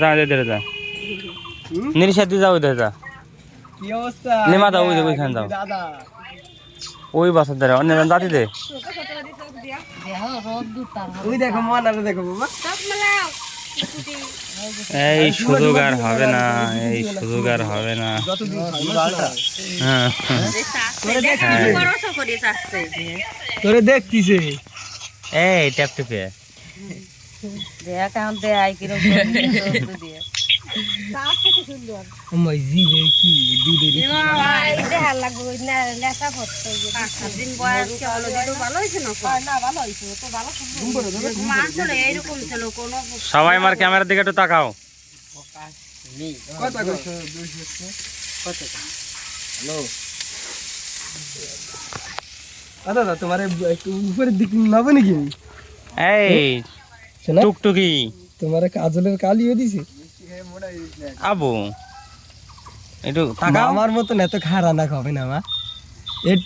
যা দে দে যা নিরিশা দিয়ে যাও দে যা কি অবস্থা নেমা দাও ওই ওইখানে যাও দাদা ওই বাসার দ্বারা অন্য জাতি দে ওই দেখো মনারে দেখো বাবা এই সুযোগ আর হবে না এই সুযোগ আর হবে না হ্যাঁ তোরে দেখতিছে এই ট্যাপ টিপে আমার জিবে কি দুধের সবাই আমার ক্যামেরার দিকে একটু তাকাও কত কইছো 200 কত হ্যালো দাদা তোমার একটু উপরের দিক নাবে নাকি এই টুকটুকি তোমার কাজলের কালি হয়ে দিছে আবু একটু তাকাও আমার মতন এত খারাপ না হবে না মা একটু